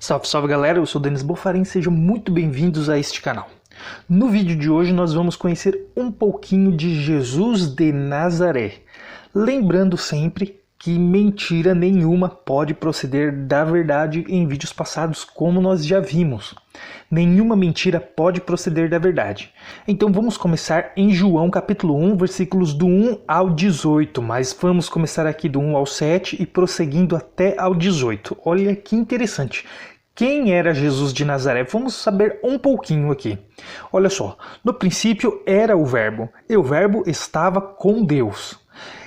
Salve, salve galera, eu sou Denis Bofarin, sejam muito bem-vindos a este canal. No vídeo de hoje nós vamos conhecer um pouquinho de Jesus de Nazaré. Lembrando sempre que mentira nenhuma pode proceder da verdade em vídeos passados, como nós já vimos. Nenhuma mentira pode proceder da verdade. Então vamos começar em João capítulo 1, versículos do 1 ao 18, mas vamos começar aqui do 1 ao 7 e prosseguindo até ao 18. Olha que interessante. Quem era Jesus de Nazaré? Vamos saber um pouquinho aqui. Olha só, no princípio era o Verbo, e o Verbo estava com Deus,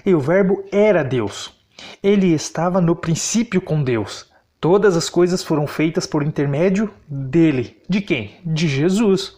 e o Verbo era Deus. Ele estava no princípio com Deus. Todas as coisas foram feitas por intermédio dele. De quem? De Jesus.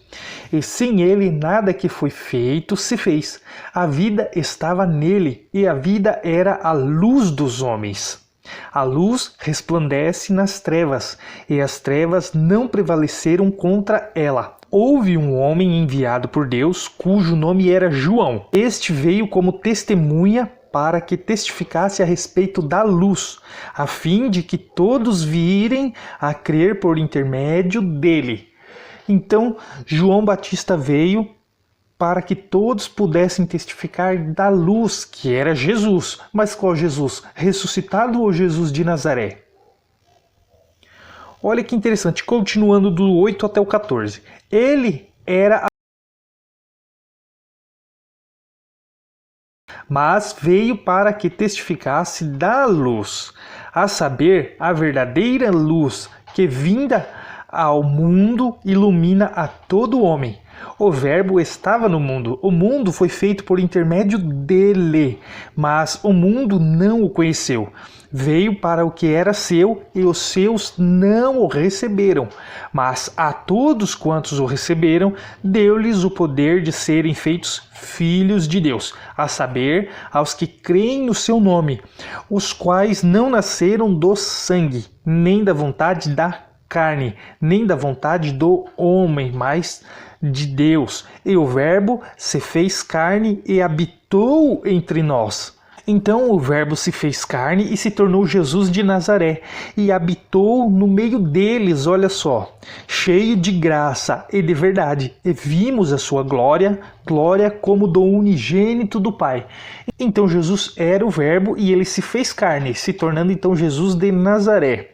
E sem ele nada que foi feito se fez. A vida estava nele, e a vida era a luz dos homens. A luz resplandece nas trevas, e as trevas não prevaleceram contra ela. Houve um homem enviado por Deus, cujo nome era João. Este veio como testemunha para que testificasse a respeito da luz, a fim de que todos virem a crer por intermédio dele. Então, João Batista veio para que todos pudessem testificar da luz, que era Jesus. Mas qual Jesus? Ressuscitado ou Jesus de Nazaré? Olha que interessante, continuando do 8 até o 14. Ele era mas veio para que testificasse da luz, a saber, a verdadeira luz que vinda ao mundo ilumina a todo homem. O Verbo estava no mundo, o mundo foi feito por intermédio dele, mas o mundo não o conheceu. Veio para o que era seu e os seus não o receberam, mas a todos quantos o receberam, deu-lhes o poder de serem feitos filhos de Deus, a saber, aos que creem no seu nome, os quais não nasceram do sangue, nem da vontade da carne, nem da vontade do homem, mas de Deus. E o Verbo se fez carne e habitou entre nós. Então o Verbo se fez carne e se tornou Jesus de Nazaré, e habitou no meio deles, olha só, cheio de graça e de verdade, e vimos a sua glória, glória como do unigênito do Pai. Então Jesus era o Verbo e ele se fez carne, se tornando então Jesus de Nazaré.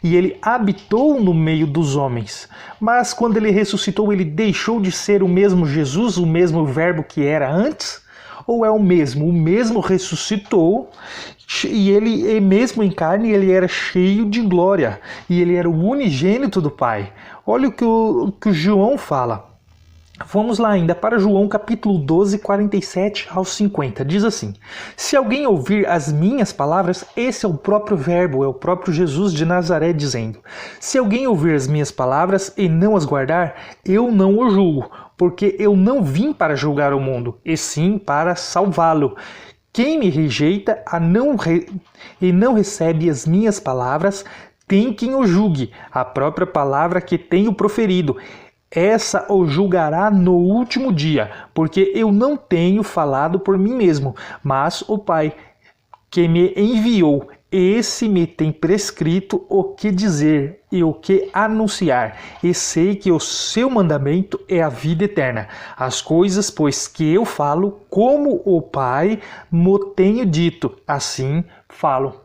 E ele habitou no meio dos homens. Mas quando ele ressuscitou, ele deixou de ser o mesmo Jesus, o mesmo Verbo que era antes? Ou é o mesmo? O mesmo ressuscitou e ele, mesmo em carne, ele era cheio de glória. E ele era o unigênito do Pai. Olha o que o João fala. Vamos lá ainda para João capítulo 12, 47 ao 50. Diz assim: se alguém ouvir as minhas palavras, esse é o próprio Verbo, é o próprio Jesus de Nazaré dizendo. Se alguém ouvir as minhas palavras e não as guardar, eu não o julgo, porque eu não vim para julgar o mundo, e sim para salvá-lo. Quem me rejeita e não recebe as minhas palavras, tem quem o julgue, a própria palavra que tenho proferido. Essa o julgará no último dia, porque eu não tenho falado por mim mesmo, mas o Pai que me enviou, esse me tem prescrito o que dizer e o que anunciar, e sei que o seu mandamento é a vida eterna. As coisas, pois, que eu falo, como o Pai mo tenho dito, assim falo.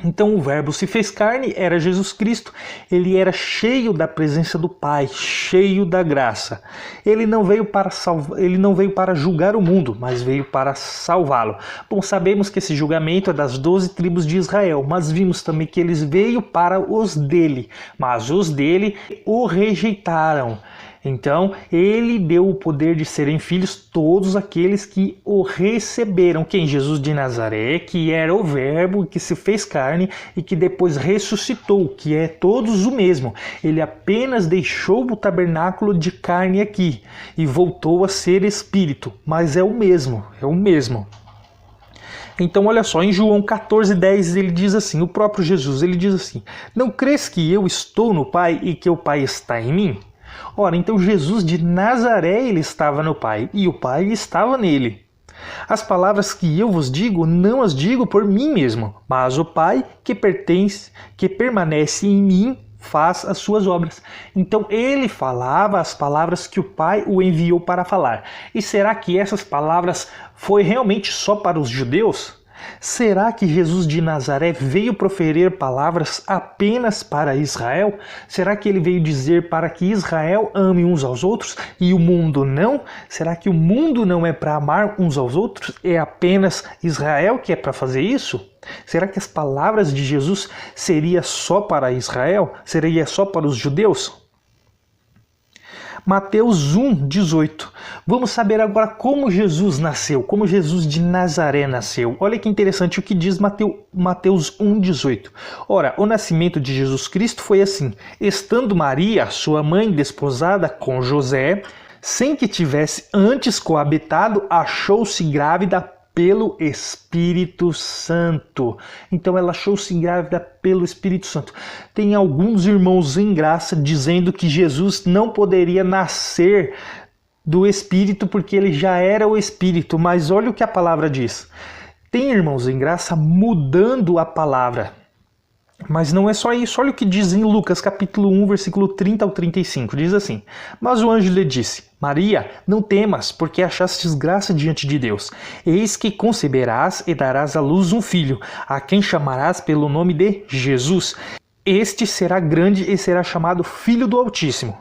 Então o Verbo se fez carne, era Jesus Cristo, ele era cheio da presença do Pai, cheio da graça. Ele não veio para julgar o mundo, mas veio para salvá-lo. Bom, sabemos que esse julgamento é das 12 tribos de Israel, mas vimos também que ele veio para os dele, mas os dele o rejeitaram. Então, ele deu o poder de serem filhos todos aqueles que o receberam. Quem? Jesus de Nazaré, que era o Verbo, que se fez carne e que depois ressuscitou, que é todos o mesmo. Ele apenas deixou o tabernáculo de carne aqui e voltou a ser espírito, mas é o mesmo, é o mesmo. Então olha só, em João 14:10 ele diz assim, o próprio Jesus, ele diz assim: não crês que eu estou no Pai e que o Pai está em mim? Ora, então Jesus de Nazaré ele estava no Pai e o Pai estava nele. As palavras que eu vos digo, não as digo por mim mesmo, mas o Pai que permanece em mim faz as suas obras. Então ele falava as palavras que o Pai o enviou para falar. E será que essas palavras foi realmente só para os judeus? Será que Jesus de Nazaré veio proferir palavras apenas para Israel? Será que ele veio dizer para que Israel ame uns aos outros e o mundo não? Será que o mundo não é para amar uns aos outros? É apenas Israel que é para fazer isso? Será que as palavras de Jesus seria só para Israel? Seria só para os judeus? Mateus 1:18. Vamos saber agora como Jesus nasceu, como Jesus de Nazaré nasceu. Olha que interessante o que diz Mateus 1:18. Ora, o nascimento de Jesus Cristo foi assim: estando Maria, sua mãe, desposada com José, sem que tivesse antes coabitado, achou-se grávida pelo Espírito Santo. Então ela achou-se grávida pelo Espírito Santo. Tem alguns irmãos em graça dizendo que Jesus não poderia nascer do Espírito porque ele já era o Espírito, mas olha o que a palavra diz. Tem irmãos em graça mudando a palavra. Mas não é só isso, olha o que diz em Lucas capítulo 1, versículo 30 ao 35, diz assim: Mas o anjo lhe disse, Maria, não temas, porque achastes graça diante de Deus. Eis que conceberás e darás à luz um filho, a quem chamarás pelo nome de Jesus. Este será grande e será chamado Filho do Altíssimo.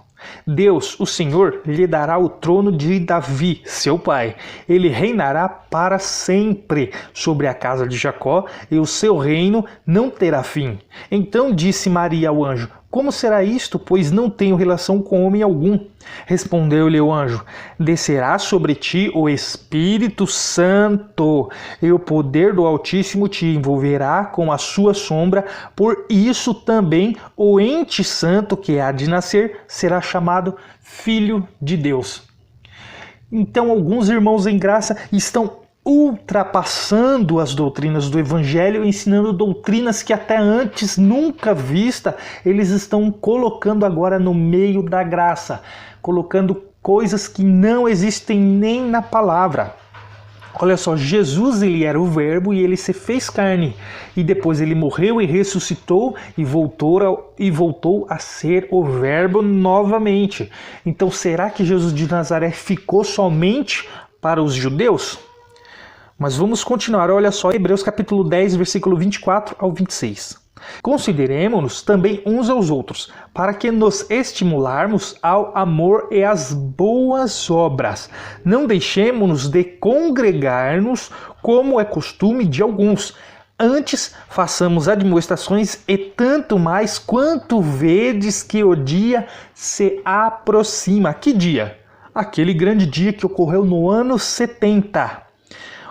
Deus, o Senhor, lhe dará o trono de Davi, seu pai. Ele reinará para sempre sobre a casa de Jacó, e o seu reino não terá fim. Então disse Maria ao anjo: Como será isto, pois não tenho relação com homem algum? Respondeu-lhe o anjo: Descerá sobre ti o Espírito Santo, e o poder do Altíssimo te envolverá com a sua sombra. Por isso também o ente santo que há de nascer será chamado Filho de Deus. Então alguns irmãos em graça estão ultrapassando as doutrinas do Evangelho, ensinando doutrinas que até antes nunca vista, eles estão colocando agora no meio da graça, colocando coisas que não existem nem na palavra. Olha só, Jesus ele era o verbo e ele se fez carne, e depois ele morreu e ressuscitou e voltou a ser o verbo novamente. Então será que Jesus de Nazaré ficou somente para os judeus? Mas vamos continuar, olha só, Hebreus capítulo 10, versículo 24 ao 26. Consideremo-nos também uns aos outros, para que nos estimularmos ao amor e às boas obras. Não deixemo-nos de congregar-nos, como é costume de alguns. Antes, façamos admoestações, e tanto mais quanto vedes que o dia se aproxima. Que dia? Aquele grande dia que ocorreu no ano 70.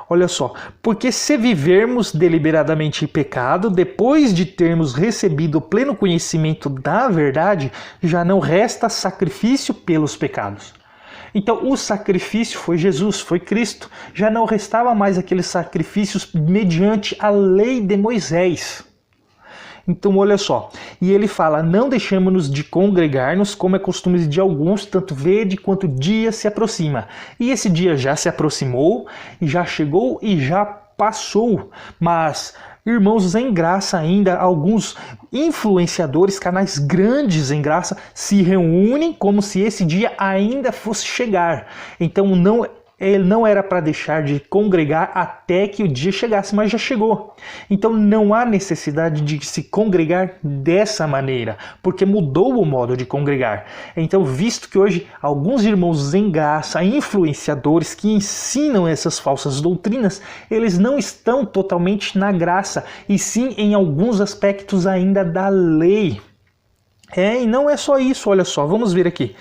Olha só, porque se vivermos deliberadamente em pecado, depois de termos recebido o pleno conhecimento da verdade, já não resta sacrifício pelos pecados. Então o sacrifício foi Jesus, foi Cristo. Já não restava mais aqueles sacrifícios mediante a lei de Moisés. Então olha só, e ele fala, não deixemos-nos de congregar-nos, como é costume de alguns, tanto vede quanto o dia se aproxima. E esse dia já se aproximou, e já chegou e já passou. Mas, irmãos em graça ainda, alguns influenciadores, canais grandes em graça, se reúnem como se esse dia ainda fosse chegar. Então ele não era para deixar de congregar até que o dia chegasse, mas já chegou. Então não há necessidade de se congregar dessa maneira, porque mudou o modo de congregar. Então, visto que hoje alguns irmãos em graça, influenciadores que ensinam essas falsas doutrinas, eles não estão totalmente na graça, e sim em alguns aspectos ainda da lei. E não é só isso, olha só, vamos ver aqui.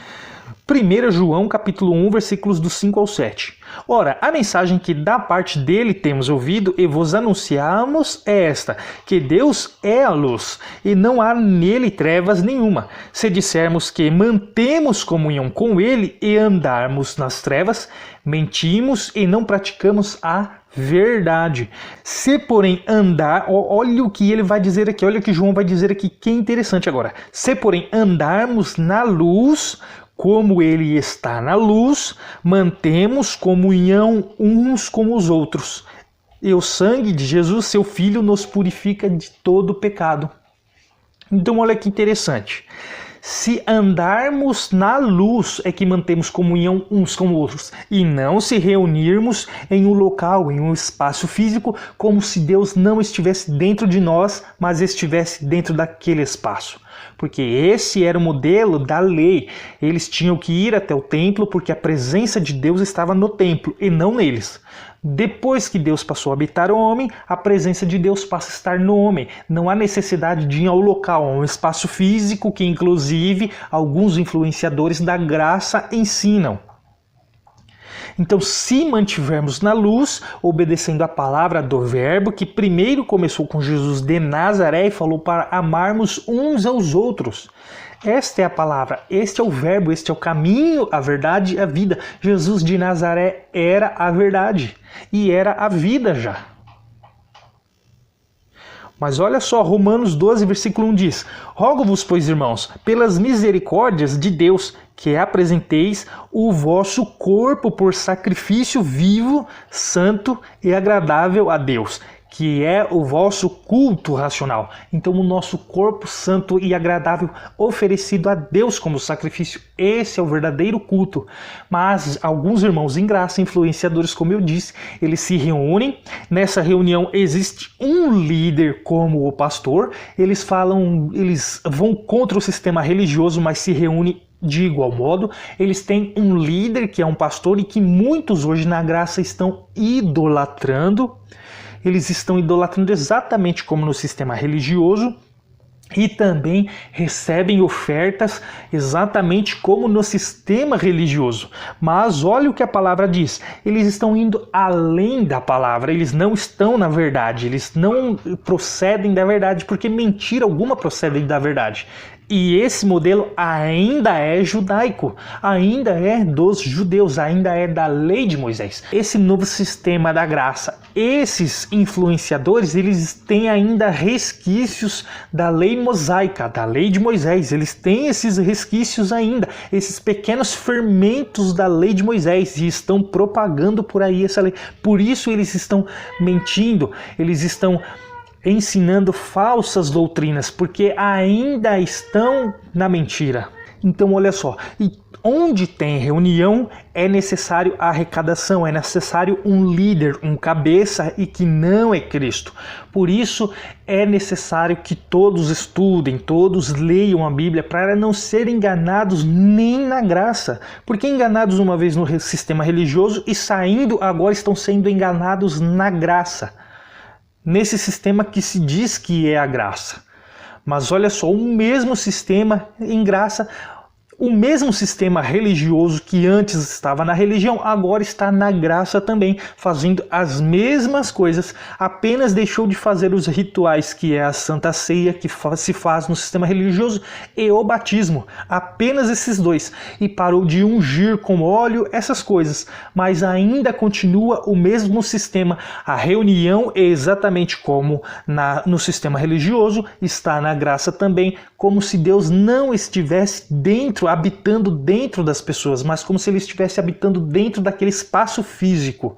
1 João capítulo 1, versículos do 5 ao 7. Ora, a mensagem que da parte dele temos ouvido e vos anunciamos é esta, que Deus é a luz, e não há nele trevas nenhuma. Se dissermos que mantemos comunhão com ele e andarmos nas trevas, mentimos e não praticamos a verdade. Se porém andar, olha o que ele vai dizer aqui, olha o que João vai dizer aqui, que é interessante agora. Se porém andarmos na luz, como ele está na luz, mantemos comunhão uns com os outros. E o sangue de Jesus, seu Filho, nos purifica de todo pecado. Então olha que interessante. Se andarmos na luz é que mantemos comunhão uns com outros, e não se reunirmos em um local, em um espaço físico, como se Deus não estivesse dentro de nós, mas estivesse dentro daquele espaço. Porque esse era o modelo da lei. Eles tinham que ir até o templo porque a presença de Deus estava no templo e não neles. Depois que Deus passou a habitar o homem, a presença de Deus passa a estar no homem. Não há necessidade de ir ao local, a um espaço físico que, inclusive, alguns influenciadores da graça ensinam. Então, se mantivermos na luz, obedecendo a palavra do verbo, que primeiro começou com Jesus de Nazaré e falou para amarmos uns aos outros. Esta é a palavra, este é o verbo, este é o caminho, a verdade e a vida. Jesus de Nazaré era a verdade e era a vida já. Mas olha só, Romanos 12, versículo 1 diz: Rogo-vos, pois, irmãos, pelas misericórdias de Deus, que apresenteis o vosso corpo por sacrifício vivo, santo e agradável a Deus, que é o vosso culto racional. Então o nosso corpo santo e agradável oferecido a Deus como sacrifício, esse é o verdadeiro culto. Mas alguns irmãos em graça, influenciadores, como eu disse, eles se reúnem, nessa reunião existe um líder como o pastor, eles vão contra o sistema religioso, mas se reúnem de igual modo. Eles têm um líder que é um pastor e que muitos hoje na graça estão idolatrando. Eles estão idolatrando exatamente como no sistema religioso e também recebem ofertas exatamente como no sistema religioso. Mas olha o que a palavra diz. Eles estão indo além da palavra, eles não estão na verdade, eles não procedem da verdade, porque mentira alguma procede da verdade. E esse modelo ainda é judaico, ainda é dos judeus, ainda é da lei de Moisés. Esse novo sistema da graça, esses influenciadores, eles têm ainda resquícios da lei mosaica, da lei de Moisés. Eles têm esses resquícios ainda, esses pequenos fermentos da lei de Moisés e estão propagando por aí essa lei. Por isso eles estão mentindo, eles estão ensinando falsas doutrinas, porque ainda estão na mentira. Então olha só, e onde tem reunião é necessário a arrecadação, é necessário um líder, um cabeça e que não é Cristo. Por isso é necessário que todos estudem, todos leiam a Bíblia para não serem enganados nem na graça. Porque enganados uma vez no sistema religioso e saindo agora estão sendo enganados na graça. Nesse sistema que se diz que é a graça. Mas olha só, o mesmo sistema em graça, o mesmo sistema religioso que antes estava na religião, agora está na graça também, fazendo as mesmas coisas, apenas deixou de fazer os rituais, que é a Santa Ceia, que se faz no sistema religioso, e o batismo, apenas esses dois, e parou de ungir com óleo essas coisas, mas ainda continua o mesmo sistema. A reunião é exatamente como no sistema religioso, está na graça também, como se Deus não estivesse habitando dentro das pessoas, mas como se ele estivesse habitando dentro daquele espaço físico.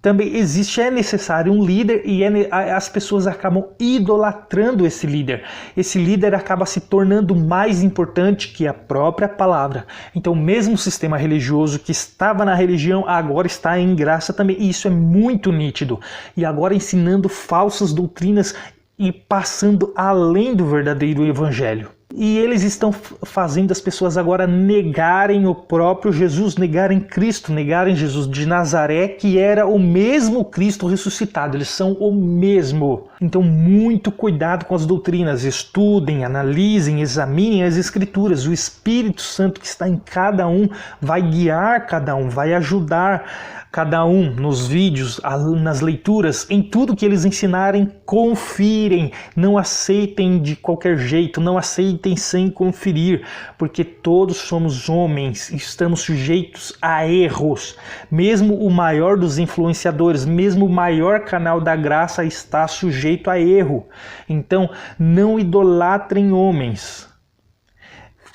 Também é necessário um líder e as pessoas acabam idolatrando esse líder. Esse líder acaba se tornando mais importante que a própria palavra. Então, mesmo o sistema religioso que estava na religião, agora está em graça também. E isso é muito nítido. E agora ensinando falsas doutrinas e passando além do verdadeiro evangelho. E eles estão fazendo as pessoas agora negarem o próprio Jesus, negarem Cristo, negarem Jesus de Nazaré, que era o mesmo Cristo ressuscitado. Eles são o mesmo. Então, muito cuidado com as doutrinas. Estudem, analisem, examinem as Escrituras. O Espírito Santo que está em cada um vai guiar cada um, vai ajudar cada um nos vídeos, nas leituras, em tudo que eles ensinarem. Confirem, não aceitem de qualquer jeito, não aceitem sem conferir, porque todos somos homens e estamos sujeitos a erros. Mesmo o maior dos influenciadores, mesmo o maior canal da graça está sujeito a erro. Então, não idolatrem homens.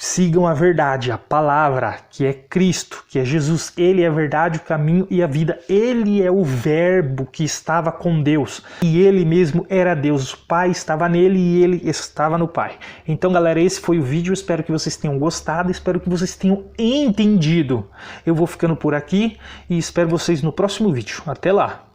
Sigam a verdade, a palavra, que é Cristo, que é Jesus. Ele é a verdade, o caminho e a vida. Ele é o verbo que estava com Deus. E ele mesmo era Deus. O Pai estava nele e ele estava no Pai. Então, galera, esse foi o vídeo. Espero que vocês tenham gostado. Espero que vocês tenham entendido. Eu vou ficando por aqui e espero vocês no próximo vídeo. Até lá!